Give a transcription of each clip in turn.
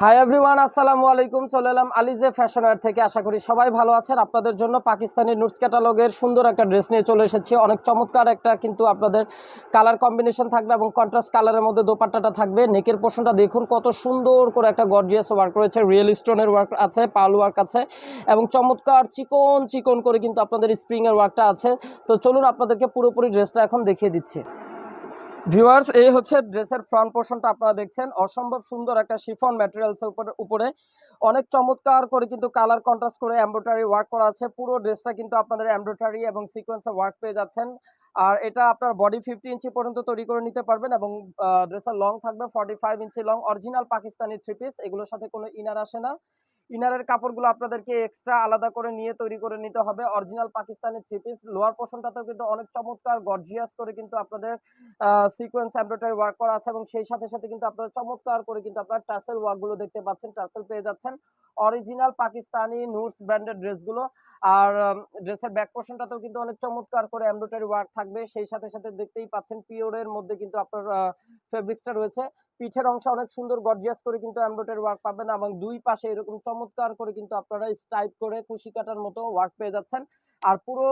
Hi everyone, আসসালামু আলাইকুম। চলে এলাম আলিজে ফ্যাশনার থেকে। আশা করি সবাই ভালো আছেন। আপনাদের জন্য পাকিস্তানি নুটস ক্যাটালগের সুন্দর একটা ড্রেস নিয়ে চলে এসেছি। অনেক চমৎকার একটা কিন্তু আপনাদের কালার কম্বিনেশন থাকবে এবং কন্ট্রাস্ট কালারের মধ্যে দোপাট্টাটা থাকবে। নেকের পোর্শনটা দেখুন কত সুন্দর করে একটা গর্জিয়াস ওয়ার্ক রয়েছে, রিয়েল স্টোনের ওয়ার্ক আছে, পার্ল ওয়ার্ক আছে এবং চমৎকার চিকন চিকন করে কিন্তু আপনাদের স্প্রিংয়ের ওয়ার্কটা আছে। তো চলুন আপনাদেরকে পুরোপুরি ড্রেসটা এখন দেখিয়ে দিচ্ছি। ভিউয়ার্স, এই হচ্ছে ড্রেসের ফ্রন্ট পোর্শনটা আপনারা দেখছেন। অসম্ভব সুন্দর একটা শিফন ম্যাটেরিয়ালসের উপরে অনেক চমৎকার করে কিন্তু কালার কন্ট্রাস্ট করে এমব্রয়ডারি ওয়ার্ক করা আছে। পুরো ড্রেসটা কিন্তু আপনাদের এমব্রয়ডারি এবং সিকোয়েন্সের ওয়ার্ক পেয়ে যাচ্ছেন। আর এটা আপনার বডি 50 ইঞ্চি পর্যন্ত তৈরি করে নিতে পারবেন এবং ড্রেসের লং থাকবে 45 ইঞ্চি long. Original Pakistani three piece, এগুলোর সাথে কোনো ইনার আসে না। ইনারের কাপড়গুলো আপনাদেরকে এক্সট্রা আলাদা করে নিয়ে তৈরি করে নিতে হবে। Original Pakistani three piece. Lower পোর্শনটাতেও কিন্তু অনেক চমৎকার গর্জিয়াস করে কিন্তু আপনাদের সিকোয়েন্স এমব্রয়ডারি ওয়ার্ক করা আছে এবং সেই সাথে সাথে কিন্তু আপনারা চমৎকার করে কিন্তু আপনারা টাসেল ওয়ার্ক গুলো দেখতে পাচ্ছেন। টাসেল পেয়ে যাচ্ছেন অরিজিনাল পাকিস্তানি নুটস ব্র্যান্ডেড ড্রেসগুলো। আর ড্রেসের ব্যাক পোর্শনটাতেও কিন্তু অনেক চমৎকার করে এমব্রয়ডারি ওয়ার্ক থাকবে। সেই সাথে সাথে দেখতেই পাচ্ছেন পিওরের মধ্যে কিন্তু আপনার ফেব্রিক্সটা রয়েছে। পিঠের অংশ অনেক সুন্দর গর্জিয়াস করে কিন্তু এমব্রয়ডারি ওয়ার্ক পাবেন এবং দুই পাশে এরকম চমৎকার করে কিন্তু আপনারা স্টাইপ করে কুশি কাটার মতো ওয়ার্ক পেয়ে যাচ্ছেন। আর পুরো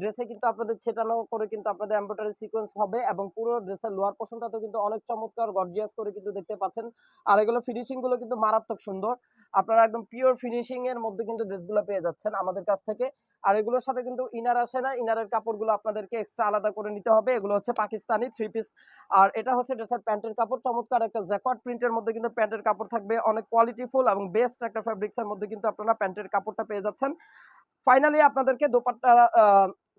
ড্রেসে কিন্তু আপনাদের ছেটানো করে কিন্তু আপনাদের এমব্রয়ডারি সিকোয়েন্স হবে এবং পুরো ড্রেসের লোয়ার পোর্শনটাতেও কিন্তু অনেক চমৎকার গর্জিয়াস করে কিন্তু দেখতে পাচ্ছেন। আর এগুলো ফিনিশিং গুলো কিন্তু মারাত্মক সুন্দর। আপনারা একদম পিওর ফিনিশিং এর মধ্যে কিন্তু ড্রেসগুলো পেয়ে যাচ্ছেন আমাদের কাছ থেকে। আর এগুলোর সাথে কিন্তু ইনার আসে না, ইনারের কাপড়গুলো আপনাদেরকে এক্সট্রা আলাদা করে নিতে হবে। এগুলো হচ্ছে পাকিস্তানি থ্রি পিস। আর এটা হচ্ছে ড্রেসের প্যান্টের কাপড়। চমৎকার একটা জ্যাকোয়ার্ড প্রিন্টের মধ্যে কিন্তু প্যান্টের কাপড় থাকবে। অনেক কোয়ালিটিফুল এবং বেস্ট একটা ফেব্রিক্স এর মধ্যে কিন্তু আপনারা প্যান্টের কাপড়টা পেয়ে যাচ্ছেন। ফাইনালি আপনাদেরকে দোপাট্টা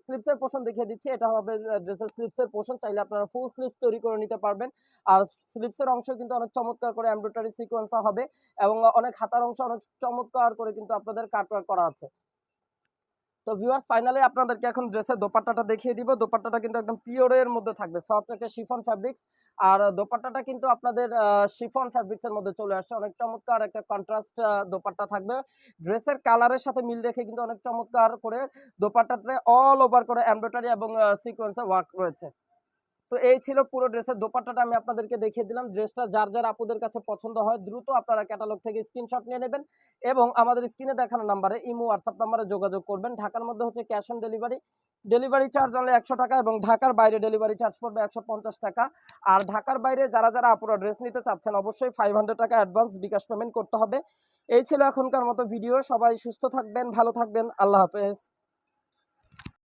স্লিপসের পোর্শন দেখিয়ে দিচ্ছি। এটা হবে ড্রেসের স্লিপসের পোর্শন। চাইলে আপনারা ফুল স্লিপস তৈরি করে নিতে পারবেন। আর স্লিপসের অংশ কিন্তু অনেক চমৎকার করে এমব্রয়ডারি সিকোয়েন্স হবে এবং অনেক হাতার অংশ অনেক চমৎকার করে কিন্তু আপনাদের কাটওয়ার্ক করা আছে। তো ভিউয়ার্স, ফাইনালি আপনাদেরকে এখন ড্রেসের দোপাট্টাটা দেখিয়ে দিব। দোপাট্টাটা কিন্তু একদম পিওরের মধ্যে থাকবে, সফট একটা শিফন ফ্যাব্রিক্স। আর দোপাট্টাটা কিন্তু আপনাদের শিফন ফ্যাব্রিক্স এর মধ্যে চলে আসছে। অনেক চমৎকার একটা কন্ট্রাস্ট দোপাট্টা থাকবে। ড্রেসের কালারের সাথে মিল রেখে কিন্তু অনেক চমৎকার করে দোপাট্টাতে অল ওভার করে এমব্রয়ডারি এবং সিকোয়েন্সের ওয়ার্ক রয়েছে। তো এই ছিল পুরো ড্রেসের দোপাট্টাটা আমি আপনাদেরকে দেখিয়ে দিলাম। ড্রেসটা যার যার আপুদের কাছে পছন্দ হয় দ্রুত আপনারা ক্যাটালগ থেকে স্ক্রিনশট নিয়ে নেবেন এবং আমাদের স্ক্রিনে দেখানো নাম্বারে ইমো হোয়াটসঅ্যাপ নাম্বারে যোগাযোগ করবেন। ঢাকার মধ্যে হচ্ছে cash on delivery. Delivery charge only 100 টাকা এবং ঢাকার বাইরে ডেলিভারি চার্জ পড়বে 150 টাকা। আর ঢাকার বাইরে যারা যারা আপুরা ড্রেস নিতে চাচ্ছেন অবশ্যই 500 টাকা অ্যাডভান্স বিকাশ পেমেন্ট করতে হবে। এই ছিল এখনকার মতো ভিডিও। সবাই সুস্থ থাকবেন, ভালো থাকবেন। আল্লাহ হাফেজ।